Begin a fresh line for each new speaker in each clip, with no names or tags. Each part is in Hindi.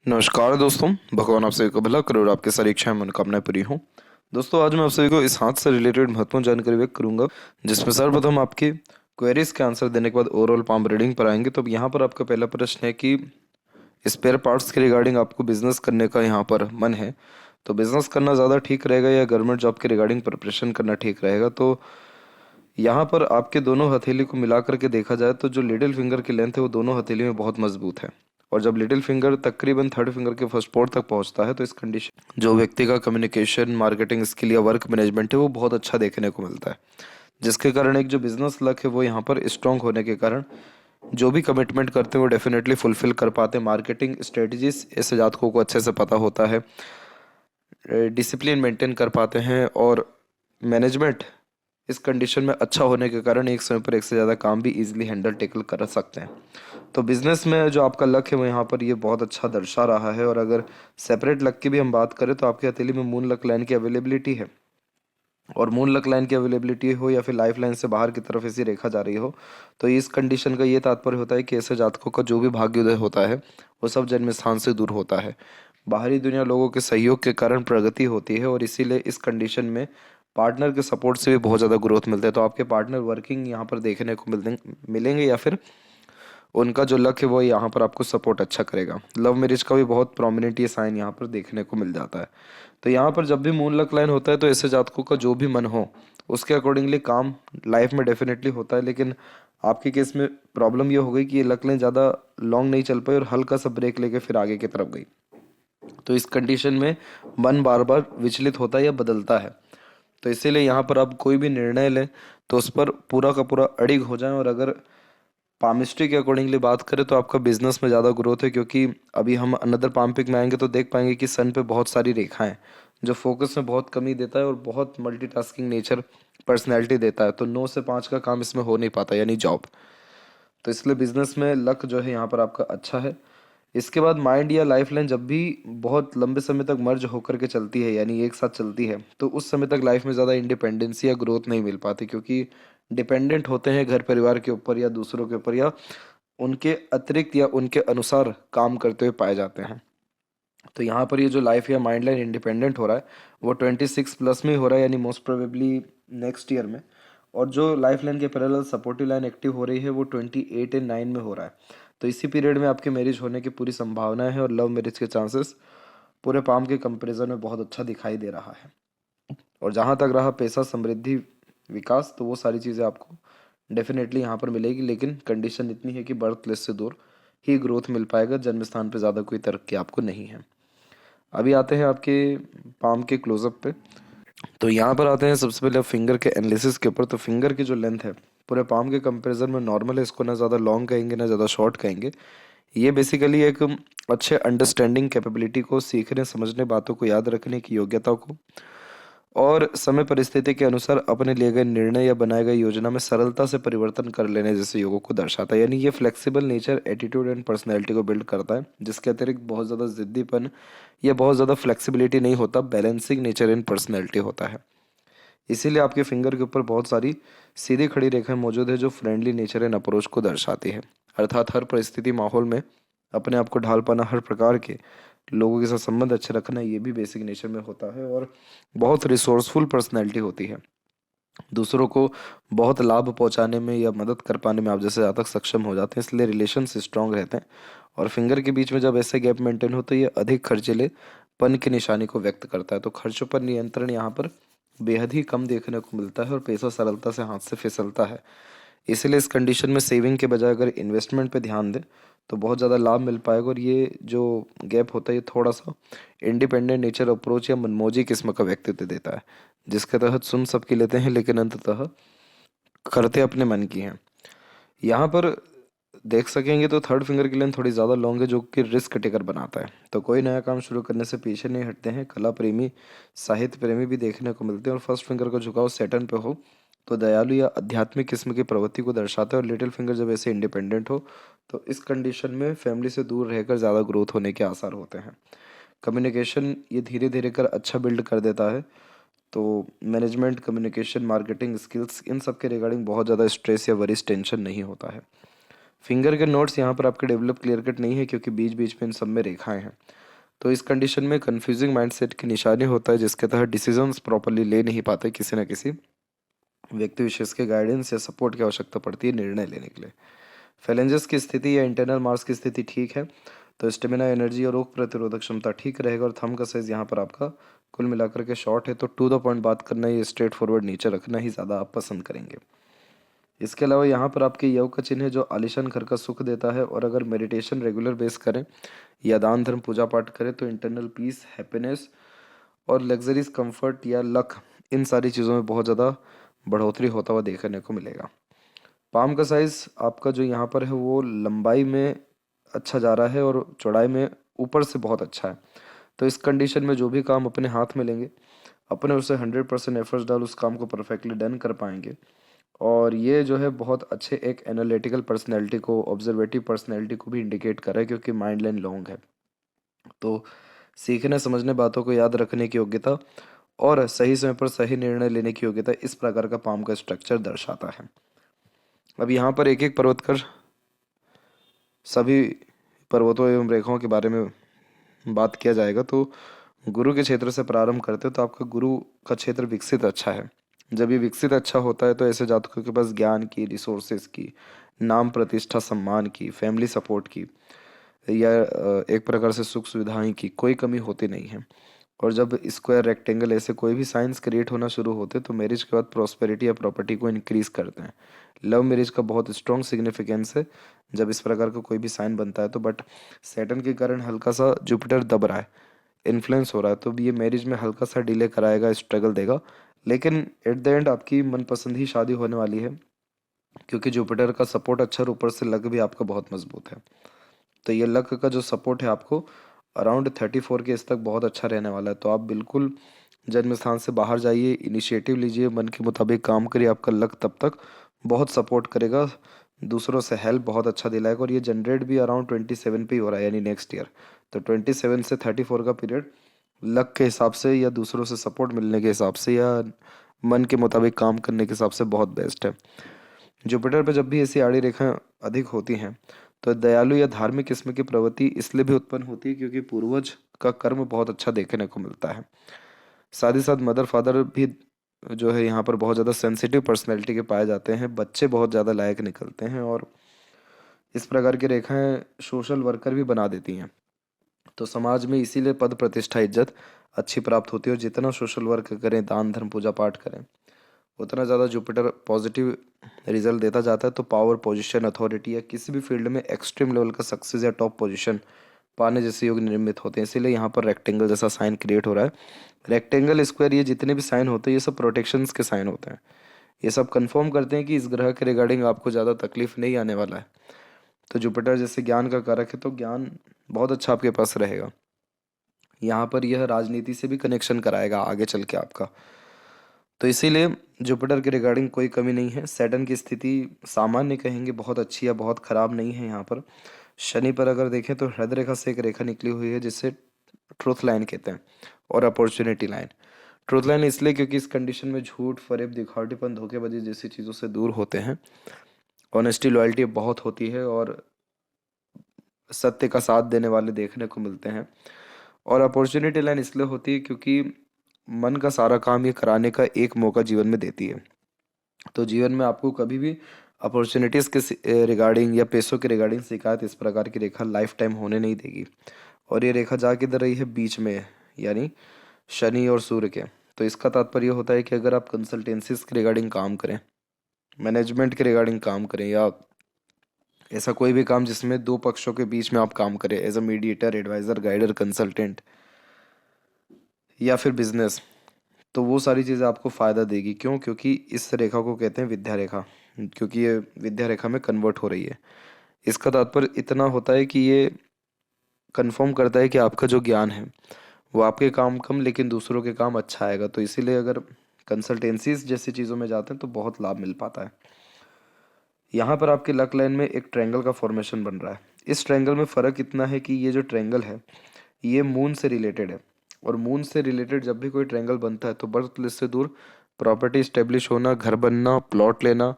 नमस्कार दोस्तों। भगवान आप सभी को भला करे और आपके सारी इच्छाएं मनोकामनाएं पूरी हों। दोस्तों, आज मैं आप सभी को इस हाथ से रिलेटेड महत्वपूर्ण जानकारी व्यक्त करूंगा, जिसमें सर्वप्रथम आपके क्वेरीज के आंसर देने के बाद ओवरऑल पाम रीडिंग पर आएंगे। तो अब यहाँ पर आपका पहला प्रश्न है कि स्पेयर पार्ट्स के रिगार्डिंग आपको बिजनेस करने का यहाँ पर मन है, तो बिजनेस करना ज़्यादा ठीक रहेगा या गवर्नमेंट जॉब के रिगार्डिंग प्रिपरेशन करना ठीक रहेगा। तो यहाँ पर आपके दोनों हथेली को मिला करके देखा जाए तो जो लिटिल फिंगर की लेंथ है वो दोनों हथेली में बहुत मजबूत है, और जब लिटिल फिंगर तकरीबन थर्ड फिंगर के फर्स्ट पोर्ट तक पहुंचता है तो इस कंडीशन जो व्यक्ति का कम्युनिकेशन, मार्केटिंग स्किल या वर्क मैनेजमेंट है वो बहुत अच्छा देखने को मिलता है, जिसके कारण एक जो बिजनेस लक है वो यहाँ पर स्ट्रांग होने के कारण जो भी कमिटमेंट करते हैं वो डेफिनेटली फुलफिल कर पाते हैं। मार्केटिंग स्ट्रेटजीज ऐसे जातकों को अच्छे से पता होता है, डिसिप्लिन मेंटेन कर पाते हैं, और मैनेजमेंट इस कंडीशन में अच्छा होने के कारण एक समय पर एक से ज़्यादा काम भी इजीली हैंडल टेकल कर सकते हैं। तो बिजनेस में जो आपका लक है वो यहाँ पर ये बहुत अच्छा दर्शा रहा है। और अगर सेपरेट लक की भी हम बात करें तो आपकी हथेली में मून लक लाइन की अवेलेबिलिटी है, और मून लक लाइन की अवेलेबिलिटी हो या फिर लाइफ लाइन से बाहर की तरफ ऐसी रेखा जा रही हो, तो इस कंडीशन का ये तात्पर्य होता है कि ऐसे जातकों का जो भी भाग्योदय होता है वो सब जन्म स्थान से दूर होता है। बाहरी दुनिया लोगों के सहयोग के कारण प्रगति होती है, और इसीलिए इस कंडीशन में पार्टनर के सपोर्ट से भी बहुत ज़्यादा ग्रोथ मिलता है। तो आपके पार्टनर वर्किंग यहाँ पर देखने को मिलेंगे, या फिर उनका जो लक है वो यहाँ पर आपको सपोर्ट अच्छा करेगा। लव मैरिज का भी बहुत प्रोमिनेंट ये साइन यहाँ पर देखने को मिल जाता है। तो यहाँ पर जब भी मून लक लाइन होता है तो ऐसे जातकों का जो भी मन हो उसके अकॉर्डिंगली काम लाइफ में डेफिनेटली होता है। लेकिन आपके केस में प्रॉब्लम ये हो गई कि ये लक लाइन ज़्यादा लॉन्ग नहीं चल पाई और हल्का सा ब्रेक लेके फिर आगे की तरफ गई। तो इस कंडीशन में मन बार बार विचलित होता है या बदलता है। तो इसीलिए यहाँ पर आप कोई भी निर्णय लें तो उस पर पूरा का पूरा अडिग हो जाएं। और अगर पामिस्ट्री के अकॉर्डिंगली बात करें तो आपका बिजनेस में ज़्यादा ग्रोथ है, क्योंकि अभी हम अनदर पाम पिक में आएंगे तो देख पाएंगे कि सन पे बहुत सारी रेखाएं जो फोकस में बहुत कमी देता है और बहुत मल्टीटास्किंग नेचर पर्सनैलिटी देता है। तो 9 से 5 का काम इसमें हो नहीं पाता, यानी जॉब। तो इसलिए बिजनेस में लक जो है यहाँ पर आपका अच्छा है। इसके बाद माइंड या लाइफ लाइन जब भी बहुत लंबे समय तक मर्ज होकर के चलती है, यानी एक साथ चलती है, तो उस समय तक लाइफ में ज़्यादा इंडिपेंडेंसी या ग्रोथ नहीं मिल पाती, क्योंकि डिपेंडेंट होते हैं घर परिवार के ऊपर या दूसरों के ऊपर, या उनके अतिरिक्त या उनके अनुसार काम करते हुए पाए जाते हैं। तो यहाँ पर ये जो लाइफ या माइंड लाइन इंडिपेंडेंट हो रहा है वो 26 प्लस में ही हो रहा है, यानी मोस्ट प्रोबेबली नेक्स्ट ईयर में। और जो लाइफ लाइन के पैरेलल सपोर्टिव लाइन एक्टिव हो रही है वो 28 एंड 9 में हो रहा है। तो इसी पीरियड में आपके मैरिज होने की पूरी संभावनाएं हैं, और लव मैरिज के चांसेस पूरे पाम के कंपैरिजन में बहुत अच्छा दिखाई दे रहा है। और जहाँ तक रहा पैसा, समृद्धि, विकास, तो वो सारी चीज़ें आपको डेफिनेटली यहाँ पर मिलेगी, लेकिन कंडीशन इतनी है कि बर्थ प्लेस से दूर ही ग्रोथ मिल पाएगा, जन्म स्थान पे ज़्यादा कोई तरक्की आपको नहीं है। अभी आते हैं आपके पाम के क्लोजअप पे। तो यहाँ पर आते हैं सबसे पहले फिंगर के एनालिसिस के ऊपर। तो फिंगर की जो लेंथ है पूरे पाम के कंपैरिजन में नॉर्मल है, इसको ना ज़्यादा लॉन्ग कहेंगे ना ज़्यादा शॉर्ट कहेंगे। ये बेसिकली एक अच्छे अंडरस्टैंडिंग कैपेबिलिटी को, सीखने समझने, बातों को याद रखने की योग्यता को, और समय परिस्थिति के अनुसार अपने लिए गए निर्णय या बनाए गए योजना में सरलता से परिवर्तन कर लेने जैसे योगों को दर्शाता है। यानी ये flexible nature, attitude and personality को बिल्ड करता है, जिसके अतिरिक्त बहुत ज़्यादा जिद्दीपन या बहुत ज़्यादा फ्लेक्सिबिलिटी नहीं होता, बैलेंसिंग नेचर एंड पर्सनैलिटी होता है। इसीलिए आपके फिंगर के ऊपर बहुत सारी सीधी खड़ी रेखाएं मौजूद है जो फ्रेंडली नेचर एंड अप्रोच को दर्शाती है। अर्थात हर परिस्थिति, माहौल में अपने आप को ढाल पाना, हर प्रकार के लोगों के साथ संबंध अच्छे रखना, ये भी बेसिक नेचर में होता है। और बहुत रिसोर्सफुल पर्सनैलिटी होती है। दूसरों को बहुत लाभ पहुंचाने में या मदद कर पाने में आप जैसे ज़्यादा सक्षम हो जाते हैं, इसलिए रिलेशंस स्ट्रांग रहते हैं। और फिंगर के बीच में जब ऐसे गैप मेंटेन हो तो ये अधिक खर्चीले पन की निशानी को व्यक्त करता है। तो खर्चों पर नियंत्रण यहाँ पर बेहद ही कम देखने को मिलता है, और पैसा सरलता से हाथ से फिसलता है। इसलिए इस कंडीशन में सेविंग के बजाय अगर इन्वेस्टमेंट पे ध्यान दें तो बहुत ज़्यादा लाभ मिल पाएगा। और ये जो गैप होता है ये थोड़ा सा इंडिपेंडेंट नेचर अप्रोच या मनमौजी किस्म का व्यक्तित्व देता है, जिसके तहत सुन सबकी लेते हैं लेकिन अंततः करते अपने मन की हैं। यहाँ पर देख सकेंगे तो थर्ड फिंगर की लेंथ थोड़ी ज़्यादा लॉन्ग है, जो कि रिस्क टेकर बनाता है। तो कोई नया काम शुरू करने से पीछे नहीं हटते हैं। कला प्रेमी, साहित्य प्रेमी भी देखने को मिलते हैं। और फर्स्ट फिंगर का झुकाव सैटर्न पे हो तो दयालु या आध्यात्मिक किस्म की प्रवृत्ति को दर्शाता है। और लिटिल फिंगर जब ऐसे इंडिपेंडेंट हो तो इस कंडीशन में फैमिली से दूर रहकर ज़्यादा ग्रोथ होने के आसार होते हैं। कम्युनिकेशन ये धीरे धीरे कर अच्छा बिल्ड कर देता है। तो मैनेजमेंट, कम्युनिकेशन, मार्केटिंग स्किल्स, इन सब के रिगार्डिंग बहुत ज़्यादा स्ट्रेस या वरीज टेंशन नहीं होता है। फिंगर के नोट्स यहाँ पर आपके डेवलप क्लियर कट नहीं है क्योंकि बीच बीच में इन सब में रेखाएं हैं। तो इस कंडीशन में कंफ्यूजिंग माइंडसेट की निशानी होता है, जिसके तहत डिसीजंस प्रॉपरली ले नहीं पाते, किसी न किसी व्यक्ति विशेष के गाइडेंस या सपोर्ट की आवश्यकता पड़ती है निर्णय लेने के लिए। फेलेंजेस की स्थिति या इंटरनल मार्क्स की स्थिति ठीक है तो स्टेमिना, एनर्जी और रोग प्रतिरोधक क्षमता ठीक रहेगा। और थंब का साइज यहाँ पर आपका कुल मिलाकर के शॉर्ट है, तो टू द पॉइंट बात करना, ये स्ट्रेट फॉरवर्ड नीचे रखना ही ज़्यादा आप पसंद करेंगे। इसके अलावा यहाँ पर आपके योग का चिन्ह है जो आलिशान घर का सुख देता है, और अगर मेडिटेशन रेगुलर बेस करें या दान धर्म पूजा पाठ करें तो इंटरनल पीस, हैप्पीनेस और लग्जरीज, कंफर्ट या लक, इन सारी चीज़ों में बहुत ज़्यादा बढ़ोतरी होता हुआ देखने को मिलेगा। पाम का साइज आपका जो यहाँ पर है वो लंबाई में अच्छा जा रहा है और चौड़ाई में ऊपर से बहुत अच्छा है। तो इस कंडीशन में जो भी काम अपने हाथ में लेंगे, अपने उसे 100% एफर्ट्स डाल उस काम को परफेक्टली डन कर पाएंगे। और ये जो है बहुत अच्छे एक एनालिटिकल पर्सनैलिटी को, ऑब्जर्वेटिव पर्सनैलिटी को भी इंडिकेट कर रहा है, क्योंकि माइंड लाइन लॉन्ग है। तो सीखने समझने, बातों को याद रखने की योग्यता और सही समय पर सही निर्णय लेने की योग्यता, इस प्रकार का पाम का स्ट्रक्चर दर्शाता है। अब यहाँ पर एक एक पर्वत कर सभी पर्वतों एवं रेखाओं के बारे में बात किया जाएगा। तो गुरु के क्षेत्र से प्रारंभ करते हो तो आपका गुरु का क्षेत्र विकसित अच्छा है। जब ये विकसित अच्छा होता है तो ऐसे जातकों के पास ज्ञान की, रिसोर्सेज की, नाम प्रतिष्ठा सम्मान की, फैमिली सपोर्ट की या एक प्रकार से सुख सुविधाएं की कोई कमी होती नहीं है। और जब स्क्वायर, रेक्टेंगल ऐसे कोई भी साइंस क्रिएट होना शुरू होते तो मैरिज के बाद प्रॉस्पेरिटी या प्रॉपर्टी को इंक्रीज करते हैं। लव मैरिज का बहुत स्ट्रॉन्ग सिग्निफिकेंस है जब इस प्रकार का कोई भी साइन बनता है तो। बट सैटर्न के कारण हल्का सा जुपिटर दब रहा है, इन्फ्लुएंस हो रहा है, तो ये मैरिज में हल्का सा डिले कराएगा, स्ट्रगल देगा, लेकिन एट द एंड आपकी मनपसंद ही शादी होने वाली है, क्योंकि जुपिटर का सपोर्ट अच्छा और ऊपर से लक भी आपका बहुत मजबूत है। तो ये लक का जो सपोर्ट है आपको अराउंड 34 के इस तक बहुत अच्छा रहने वाला है। तो आप बिल्कुल जन्म स्थान से बाहर जाइए, इनिशिएटिव लीजिए, मन के मुताबिक काम करिए, आपका लक तब तक बहुत सपोर्ट करेगा, दूसरों से हेल्प बहुत अच्छा दिलाएगा। और ये जनरेट भी अराउंड 27 पे ही हो रहा है, यानी नेक्स्ट ईयर। तो 27 से 34 का पीरियड लक के हिसाब से या दूसरों से सपोर्ट मिलने के हिसाब से या मन के मुताबिक काम करने के हिसाब से बहुत बेस्ट है। जुपिटर पे जब भी ऐसी आड़ी रेखाएं अधिक होती हैं तो दयालु या धार्मिक किस्म की प्रवृत्ति इसलिए भी उत्पन्न होती है क्योंकि पूर्वज का कर्म बहुत अच्छा देखने को मिलता है। साथ ही साथ मदर फादर भी जो है यहाँ पर बहुत ज़्यादा सेंसिटिव पर्सनैलिटी के पाए जाते हैं, बच्चे बहुत ज़्यादा लायक निकलते हैं, और इस प्रकार की रेखाएं सोशल वर्कर भी बना देती हैं। तो समाज में इसीलिए पद, प्रतिष्ठा, इज्जत अच्छी प्राप्त होती है। और जितना सोशल वर्क करें, दान धर्म पूजा पाठ करें, उतना ज़्यादा जुपिटर पॉजिटिव रिजल्ट देता जाता है। तो पावर, पोजीशन, अथॉरिटी या किसी भी फील्ड में एक्सट्रीम लेवल का सक्सेस या टॉप पोजीशन पाने जैसे योग निर्मित होते हैं। इसीलिए यहाँ पर रेक्टेंगल जैसा साइन क्रिएट हो रहा है। रेक्टेंगल, स्क्वायर, ये जितने भी साइन होते हैं ये सब प्रोटेक्शंस के साइन होते हैं। ये सब कंफर्म करते हैं कि इस ग्रह के रिगार्डिंग आपको ज़्यादा तकलीफ नहीं आने वाला है। तो जुपिटर जैसे ज्ञान का कारक है तो ज्ञान बहुत अच्छा आपके पास रहेगा। यहाँ पर यह राजनीति से भी कनेक्शन कराएगा आगे चल के आपका। तो इसीलिए जुपिटर के रिगार्डिंग कोई कमी नहीं है। सैटर्न की स्थिति सामान्य कहेंगे, बहुत अच्छी या बहुत खराब नहीं है यहाँ पर। शनि पर अगर देखें तो हृदय रेखा से एक रेखा निकली हुई है जिसे ट्रुथ लाइन कहते हैं, और अपॉर्चुनिटी लाइन। ट्रुथ लाइन इसलिए क्योंकि इस कंडीशन में झूठ, फरेब, दिखावटीपन, धोखेबाजी जैसी चीज़ों से दूर होते हैं। ऑनेस्टी, लॉयल्टी बहुत होती है और सत्य का साथ देने वाले देखने को मिलते हैं। और अपॉर्चुनिटी लाइन इसलिए होती है क्योंकि मन का सारा काम ये कराने का एक मौका जीवन में देती है। तो जीवन में आपको कभी भी अपॉर्चुनिटीज़ के रिगार्डिंग या पैसों के रिगार्डिंग शिकायत इस प्रकार की रेखा लाइफ टाइम होने नहीं देगी। और ये रेखा जा किधर रही है, बीच में, यानी शनि और सूर्य के। तो इसका तात्पर्य होता है कि अगर आप कंसल्टेंसीज के रिगार्डिंग काम करें, मैनेजमेंट के रिगार्डिंग काम करें, या ऐसा कोई भी काम जिसमें दो पक्षों के बीच में आप काम करें as a mediator, adviser, guider, consultant, या फिर बिजनेस, तो वो सारी चीज़ें आपको फ़ायदा देगी। क्यों? क्योंकि इस रेखा को कहते हैं विद्या रेखा, क्योंकि ये विद्या रेखा में कन्वर्ट हो रही है। इसका तात्पर्य इतना होता है कि ये कंफर्म करता है कि आपका जो ज्ञान है वो आपके काम कम लेकिन दूसरों के काम अच्छा आएगा। तो इसीलिए अगर कंसल्टेंसीज जैसी चीज़ों में जाते हैं तो बहुत लाभ मिल पाता है। यहाँ पर आपके लक लाइन में एक ट्रायंगल का फॉर्मेशन बन रहा है। इस ट्रायंगल में फ़र्क इतना है कि ये जो ट्रायंगल है ये मून से रिलेटेड है, और मून से रिलेटेड जब भी कोई ट्रायंगल बनता है तो बर्थ प्लेस से दूर प्रॉपर्टी स्टेब्लिश होना, घर बनना, प्लॉट लेना,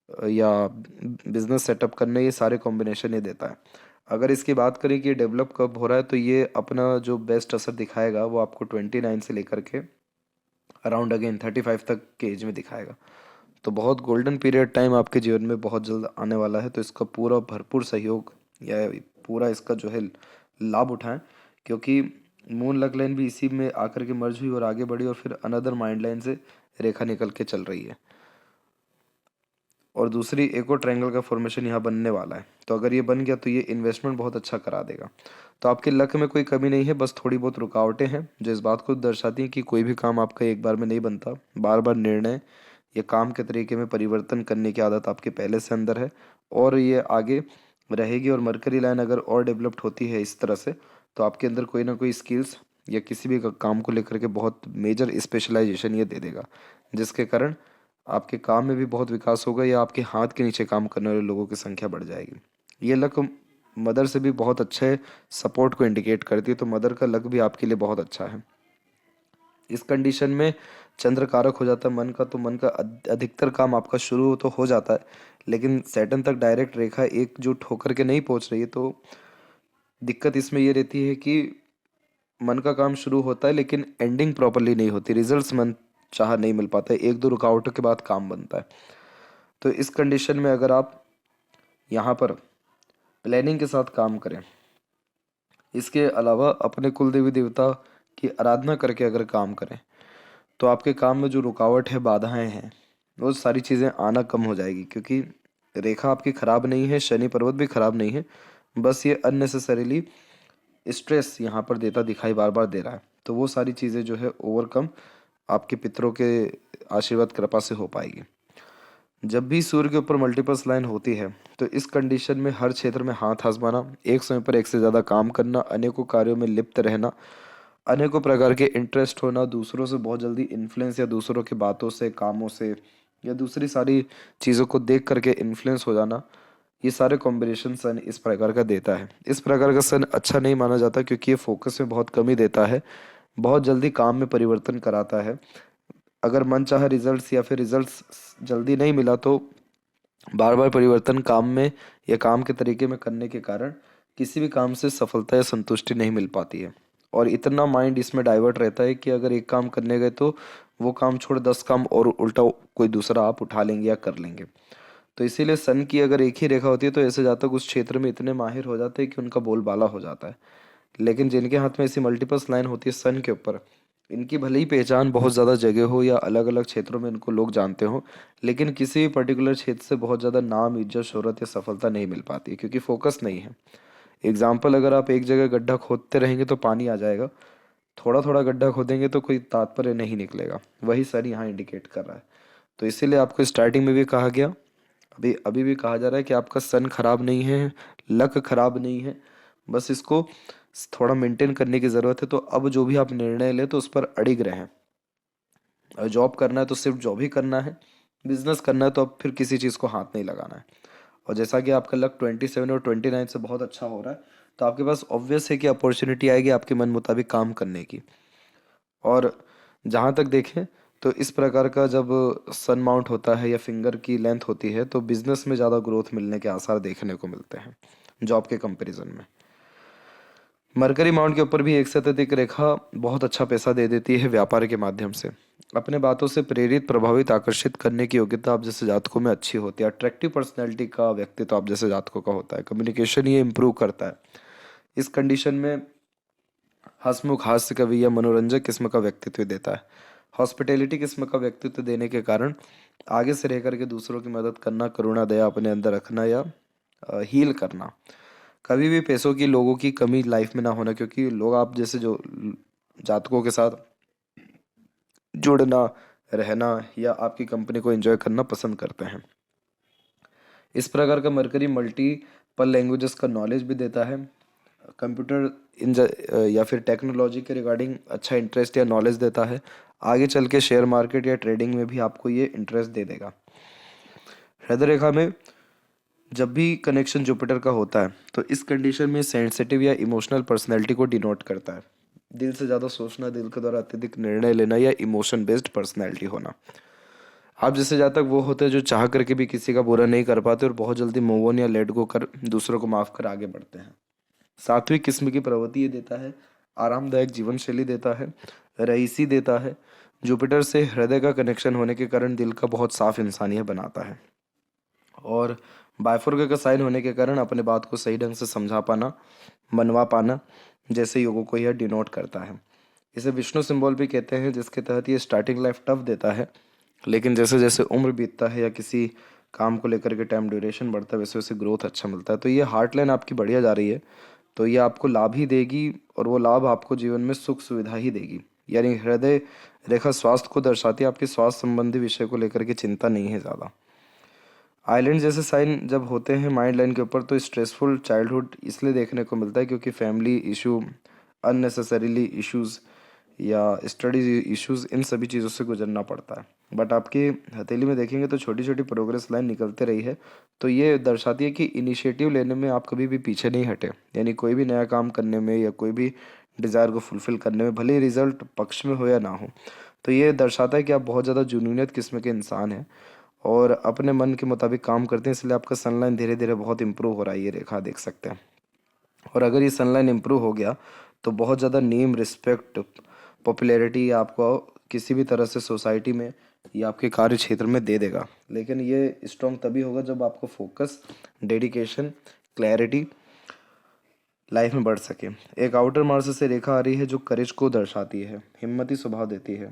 या बिजनेस सेटअप करने, ये सारे कॉम्बिनेशन ये देता है। अगर इसकी बात करें कि ये डेवलप कब हो रहा है, तो ये अपना जो बेस्ट असर दिखाएगा वो आपको 29 से लेकर के अराउंड अगेन 35 तक के एज में दिखाएगा। तो बहुत गोल्डन पीरियड टाइम आपके जीवन में बहुत जल्द आने वाला है। तो इसका पूरा भरपूर सहयोग या पूरा इसका जो है लाभ उठाएं, क्योंकि मून लक लाइन भी इसी में आकर के मर्ज हुई और आगे बढ़ी, और फिर अनदर माइंड लाइन से रेखा निकल के चल रही है, और दूसरी एक और ट्रायंगल का फॉर्मेशन यहाँ बनने वाला है। तो अगर ये बन गया तो ये इन्वेस्टमेंट बहुत अच्छा करा देगा। तो आपके लक में कोई कमी नहीं है, बस थोड़ी बहुत रुकावटें हैं जो इस बात को दर्शाती हैं कि कोई भी काम आपका एक बार में नहीं बनता। बार बार निर्णय या काम के तरीके में परिवर्तन करने की आदत आपके पहले से अंदर है, और ये आगे रहेगी। और मरकरी लाइन अगर और डेवलप्ड होती है इस तरह से, तो आपके अंदर कोई ना कोई स्किल्स या किसी भी काम को लेकर के बहुत मेजर स्पेशलाइजेशन ये दे देगा, जिसके कारण आपके काम में भी बहुत विकास होगा, या आपके हाथ के नीचे काम करने वाले लोगों की संख्या बढ़ जाएगी। ये लक मदर से भी बहुत अच्छे सपोर्ट को इंडिकेट करती है, तो मदर का लक भी आपके लिए बहुत अच्छा है। इस कंडीशन में चंद्र कारक हो जाता है मन का, तो मन का अधिकतर काम आपका शुरू तो हो जाता है, लेकिन सैटर्न तक डायरेक्ट रेखा एकजुट होकर के नहीं पहुंच रही है। तो दिक्कत इसमें ये रहती है कि मन का काम शुरू होता है लेकिन एंडिंग प्रॉपरली नहीं होती, रिजल्ट्स मन चाह नहीं मिल पाता है, एक दो रुकावटों के बाद काम बनता है। तो इस कंडीशन में अगर आप यहाँ पर प्लानिंग के साथ काम करें, इसके अलावा अपने कुल देवी देवता की आराधना करके अगर काम करें, तो आपके काम में जो रुकावट है, बाधाएं हैं, वो सारी चीज़ें आना कम हो जाएगी। क्योंकि रेखा आपकी खराब नहीं है, शनि पर्वत भी खराब नहीं है, बस ये अननेसेसरीली स्ट्रेस यहाँ पर देता दिखाई बार बार दे रहा है। तो वो सारी चीज़ें जो है ओवरकम आपके पितरों के आशीर्वाद कृपा से हो पाएगी। जब भी सूर्य के ऊपर मल्टीपल्स लाइन होती है, तो इस कंडीशन में हर क्षेत्र में हाथ आजमाना, एक समय पर एक से ज़्यादा काम करना, अनेकों कार्यों में लिप्त रहना, अनेकों प्रकार के इंटरेस्ट होना, दूसरों से बहुत जल्दी इन्फ्लुएंस या दूसरों की बातों से, कामों से या दूसरी सारी चीज़ों को देख करके इन्फ्लुएंस हो जाना, ये सारे कॉम्बिनेशन सन इस प्रकार का देता है। इस प्रकार का सन अच्छा नहीं माना जाता, क्योंकि ये फोकस में बहुत कमी देता है, बहुत जल्दी काम में परिवर्तन कराता है। अगर मन चाहा रिजल्ट्स या फिर रिजल्ट्स जल्दी नहीं मिला, तो बार बार परिवर्तन काम में या काम के तरीके में करने के कारण किसी भी काम से सफलता या संतुष्टि नहीं मिल पाती है। और इतना माइंड इसमें डाइवर्ट रहता है कि अगर एक काम करने गए तो वो काम छोड़ 10 काम और उल्टा कोई दूसरा आप उठा लेंगे या कर लेंगे। तो इसीलिए सन की अगर एक ही रेखा होती है, तो ऐसे जातक उस क्षेत्र में इतने माहिर हो जाते हैं कि उनका बोलबाला हो जाता है। लेकिन जिनके हाथ में ऐसी मल्टीपल्स लाइन होती है सन के ऊपर, इनकी भले ही पहचान बहुत ज़्यादा जगह हो या अलग अलग क्षेत्रों में इनको लोग जानते हो, लेकिन किसी भी पर्टिकुलर क्षेत्र से बहुत ज़्यादा नाम, इज्जत, शोहरत या सफलता नहीं मिल पाती, क्योंकि फोकस नहीं है। एग्जाम्पल, अगर आप एक जगह गड्ढा खोदते रहेंगे तो पानी आ जाएगा, थोड़ा थोड़ा गड्ढा खोदेंगे तो कोई तात्पर्य नहीं निकलेगा। वही सर यहाँ इंडिकेट कर रहा है। तो इसीलिए आपको स्टार्टिंग में भी कहा गया, अभी अभी भी कहा जा रहा है कि आपका सन खराब नहीं है, लक खराब नहीं है, बस इसको थोड़ा मेंटेन करने की ज़रूरत है। तो अब जो भी आप निर्णय लें तो उस पर अड़िग रहें। और जॉब करना है तो सिर्फ जॉब ही करना है, बिजनेस करना है तो अब फिर किसी चीज़ को हाथ नहीं लगाना है। और जैसा कि आपका लक 27 और 29 से बहुत अच्छा हो रहा है, तो आपके पास ऑब्वियस है कि अपॉर्चुनिटी आएगी आपके मन मुताबिक काम करने की। और जहाँ तक देखें तो इस प्रकार का जब सन माउंट होता है या फिंगर की लेंथ होती है, तो बिजनेस में ज़्यादा ग्रोथ मिलने के आसार देखने को मिलते हैं जॉब के कंपैरिजन में। मरकरी माउंट के ऊपर भी एक से अधिक रेखा बहुत अच्छा पैसा दे देती है व्यापार के माध्यम से। अपने बातों से प्रेरित, प्रभावित, आकर्षित करने की योग्यता आप जैसे जातकों में अच्छी होती है। अट्रैक्टिव पर्सनैलिटी का व्यक्तित्व आप जैसे जातकों का होता है। कम्युनिकेशन ये इम्प्रूव करता है। इस कंडीशन में हंसमुख, हास्य कवि या मनोरंजक किस्म का व्यक्तित्व देता है। हॉस्पिटैलिटी किस्म का व्यक्तित्व देने के कारण आगे से रह करके दूसरों की मदद करना, करुणा, दया अपने अंदर रखना या हील करना। कभी भी पैसों की, लोगों की कमी लाइफ में ना होना, क्योंकि लोग आप जैसे जो जातकों के साथ जुड़ना, रहना या आपकी कंपनी को एंजॉय करना पसंद करते हैं। इस प्रकार का मरकरी मल्टीपल लैंग्वेजेस का नॉलेज भी देता है। कंप्यूटर या फिर टेक्नोलॉजी के रिगार्डिंग अच्छा इंटरेस्ट या नॉलेज देता है। आगे चल के शेयर मार्केट या ट्रेडिंग में भी आपको ये इंटरेस्ट दे देगा। हृदय रेखा में जब भी कनेक्शन जुपिटर का होता है, तो इस कंडीशन में सेंसिटिव या इमोशनल पर्सनैलिटी को डिनोट करता है। दिल से ज़्यादा सोचना, दिल के द्वारा अत्यधिक निर्णय लेना या इमोशन बेस्ड पर्सनैलिटी होना। आप जैसे जहाँ तक वो होते हैं जो चाह करके भी किसी का बुरा नहीं कर पाते और बहुत जल्दी मूव ऑन या लेट गो कर दूसरों को माफ कर आगे बढ़ते हैं। सातवीं किस्म की प्रवृत्ति ये देता है आरामदायक जीवन शैली देता है, रईसी देता है। जुपिटर से हृदय का कनेक्शन होने के कारण दिल का बहुत साफ इंसानियत बनाता है। और बायफोर्क का साइन होने के कारण अपने बात को सही ढंग से समझा पाना, मनवा पाना जैसे योगों को यह डिनोट करता है। इसे विष्णु सिंबल भी कहते हैं, जिसके तहत ये स्टार्टिंग लाइफ टफ देता है, लेकिन जैसे जैसे उम्र बीतता है या किसी काम को लेकर के टाइम ड्यूरेशन बढ़ता है वैसे वैसे ग्रोथ अच्छा मिलता है। तो ये हार्ट लाइन आपकी बढ़िया जा रही है, तो ये आपको लाभ ही देगी और वो लाभ आपको जीवन में सुख सुविधा ही देगी। यानी हृदय रेखा स्वास्थ्य को दर्शाती है, आपके स्वास्थ्य संबंधी विषय को लेकर के चिंता नहीं है ज़्यादा। आइलैंड जैसे साइन जब होते हैं माइंड लाइन के ऊपर तो स्ट्रेसफुल चाइल्डहुड इसलिए देखने को मिलता है क्योंकि फैमिली इशू, अननेसेसरीली इश्यूज़ या स्टडीज इश्यूज़, इन सभी चीज़ों से गुजरना पड़ता है। बट आपकी हथेली में देखेंगे तो छोटी छोटी प्रोग्रेस लाइन निकलते रही है, तो ये दर्शाती है कि इनिशिएटिव लेने में आप कभी भी पीछे नहीं हटे। यानी कोई भी नया काम करने में या कोई भी डिज़ायर को फुलफ़िल करने में, भले ही रिजल्ट पक्ष में हो या ना हो, तो ये दर्शाता है कि आप बहुत ज़्यादा जुनूनियत किस्म के इंसान हैं और अपने मन के मुताबिक काम करते हैं, इसलिए आपका सनलाइन धीरे धीरे बहुत इंप्रूव हो रहा है। ये रेखा देख सकते हैं। और अगर ये सनलाइन इंप्रूव हो गया तो बहुत ज़्यादा नेम, रिस्पेक्ट, पॉपुलैरिटी आपको किसी भी तरह से सोसाइटी में या आपके कार्य क्षेत्र में दे देगा। लेकिन ये स्ट्रॉन्ग तभी होगा जब आपको फोकस, डेडिकेशन, क्लैरिटी लाइफ में बढ़ सके। एक आउटर मार्स से रेखा आ रही है जो करेज को दर्शाती है, हिम्मती स्वभाव देती है।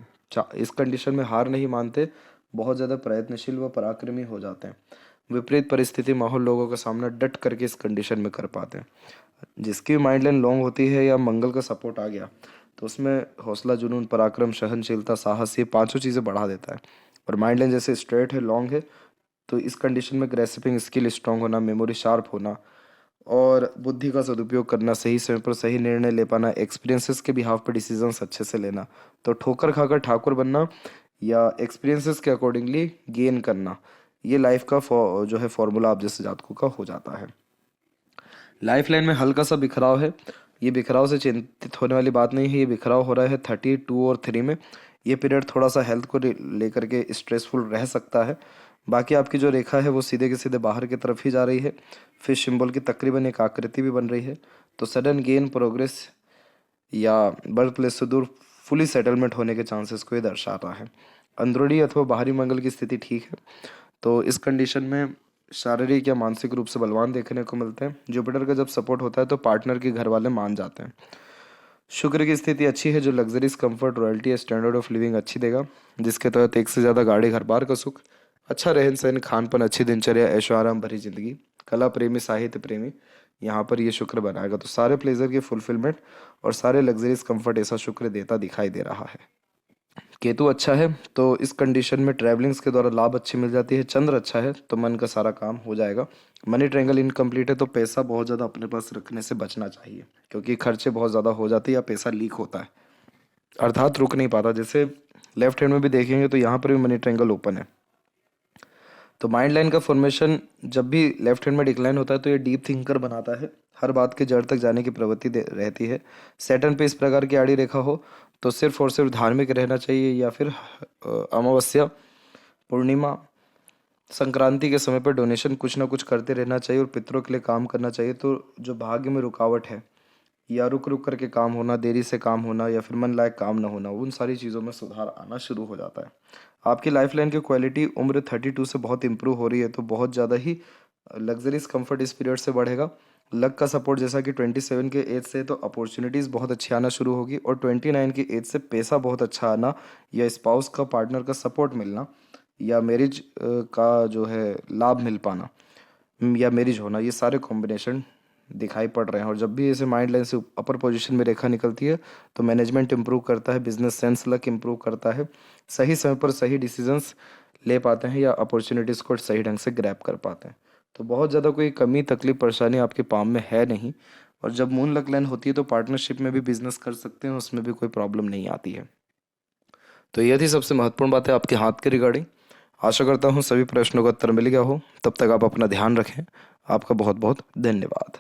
इस कंडीशन में हार नहीं मानते, बहुत ज़्यादा प्रयत्नशील व पराक्रमी हो जाते हैं। विपरीत परिस्थिति, माहौल, लोगों का सामना डट करके इस कंडीशन में कर पाते हैं। जिसकी माइंड लाइन लॉन्ग होती है या मंगल का सपोर्ट आ गया तो उसमें हौसला, जुनून, पराक्रम, सहनशीलता, साहस, ये पांचों चीज़ें बढ़ा देता है। और माइंड लाइन जैसे स्ट्रेट है, लॉन्ग है, तो इस कंडीशन में ग्रेस्पिंग स्किल स्ट्रांग होना, मेमोरी शार्प होना और बुद्धि का सदुपयोग करना, सही समय पर सही निर्णय ले पाना, एक्सपीरियंसेस के बिहाफ पर डिसीजंस अच्छे से लेना। तो ठोकर खाकर ठाकुर बनना या एक्सपीरियंसेस के अकॉर्डिंगली गेन करना, ये लाइफ का जो है फॉर्मूला आप जैसे जातकों का हो जाता है। लाइफ लाइन में हल्का सा बिखराव है, ये बिखराव से चिंतित होने वाली बात नहीं है। ये बिखराव हो रहा है 32 और 3 में। ये पीरियड थोड़ा सा हेल्थ को लेकर के स्ट्रेसफुल रह सकता है। बाकी आपकी जो रेखा है वो सीधे के सीधे बाहर की तरफ ही जा रही है। फिश सिंबल की तकरीबन एक आकृति भी बन रही है, तो सडन गेन, प्रोग्रेस या बर्थ प्लेस से दूर फुली सेटलमेंट होने के चांसेस को ये दर्शाता है। अंदरूनी अथवा बाहरी मंगल की स्थिति ठीक है, तो इस कंडीशन में शारीरिक या मानसिक रूप से बलवान देखने को मिलते हैं। जुपिटर का जब सपोर्ट होता है तो पार्टनर के घर वाले मान जाते हैं। शुक्र की स्थिति अच्छी है जो लग्जरीज, कंफर्ट, रॉयल्टी या स्टैंडर्ड ऑफ लिविंग अच्छी देगा, जिसके तहत एक से ज़्यादा गाड़ी, घर बार का सुख, अच्छा रहन सहन, खान पान, अच्छी दिनचर्या, ऐशो आराम भरी जिंदगी, कला प्रेमी, साहित्य प्रेमी, यहाँ पर ये शुक्र बनाएगा। तो सारे प्लेजर की फुलफिलमेंट और सारे लग्जरीज कंफर्ट ऐसा शुक्र देता दिखाई दे रहा है। केतु अच्छा है तो इस कंडीशन में ट्रैवलिंग्स के द्वारा लाभ अच्छी मिल जाती है। चंद्र अच्छा है तो मन का सारा काम हो जाएगा। मनी ट्रायंगल इनकम्प्लीट है तो पैसा बहुत ज़्यादा अपने पास रखने से बचना चाहिए, क्योंकि खर्चे बहुत ज़्यादा हो जाते हैं या पैसा लीक होता है, अर्थात रुक नहीं पाता। जैसे लेफ्ट हैंड में भी देखेंगे तो यहाँ पर भी मनी ट्रायंगल ओपन है। तो माइंड लाइन का फॉर्मेशन जब भी लेफ्ट हैंड में डिक्लाइन होता है तो ये डीप थिंकर बनाता है, हर बात के जड़ तक जाने की प्रवृत्ति रहती है। सैटर्न पे इस प्रकार की आड़ी रेखा हो तो सिर्फ और सिर्फ धार्मिक रहना चाहिए या फिर अमावस्या, पूर्णिमा, संक्रांति के समय पर डोनेशन कुछ ना कुछ करते रहना चाहिए और पितरों के लिए काम करना चाहिए। तो जो भाग्य में रुकावट है या रुक रुक करके काम होना, देरी से काम होना या फिर मन लायक काम ना होना, उन सारी चीज़ों में सुधार आना शुरू हो जाता है। आपकी लाइफ लाइन की क्वालिटी उम्र 32 से बहुत इंप्रूव हो रही है, तो बहुत ज़्यादा ही लग्जरीज कंफर्ट इस पीरियड से बढ़ेगा। लक का सपोर्ट जैसा कि 27 के एज से तो अपॉर्चुनिटीज़ बहुत अच्छी आना शुरू होगी और 29 की एज से पैसा बहुत अच्छा आना या स्पाउस का, पार्टनर का सपोर्ट मिलना या मैरिज का जो है लाभ मिल पाना या मैरिज होना, ये सारे कॉम्बिनेशन दिखाई पड़ रहे हैं। और जब भी ऐसे माइंड लाइन से अपर पोजीशन में रेखा निकलती है तो मैनेजमेंट इंप्रूव करता है, बिजनेस सेंस, लक इंप्रूव करता है, सही समय पर सही डिसीजंस ले पाते हैं या अपॉर्चुनिटीज़ को सही ढंग से ग्रैब कर पाते हैं। तो बहुत ज़्यादा कोई कमी, तकलीफ, परेशानी आपके पाम में है नहीं। और जब मून लक लाइन होती है तो पार्टनरशिप में भी बिजनेस कर सकते हैं, उसमें भी कोई प्रॉब्लम नहीं आती है। तो यह थी सबसे महत्वपूर्ण बात है आपके हाथ के रिगार्डिंग। आशा करता हूँ सभी प्रश्नों का उत्तर मिल गया हो। तब तक आप अपना ध्यान रखें। आपका बहुत बहुत धन्यवाद।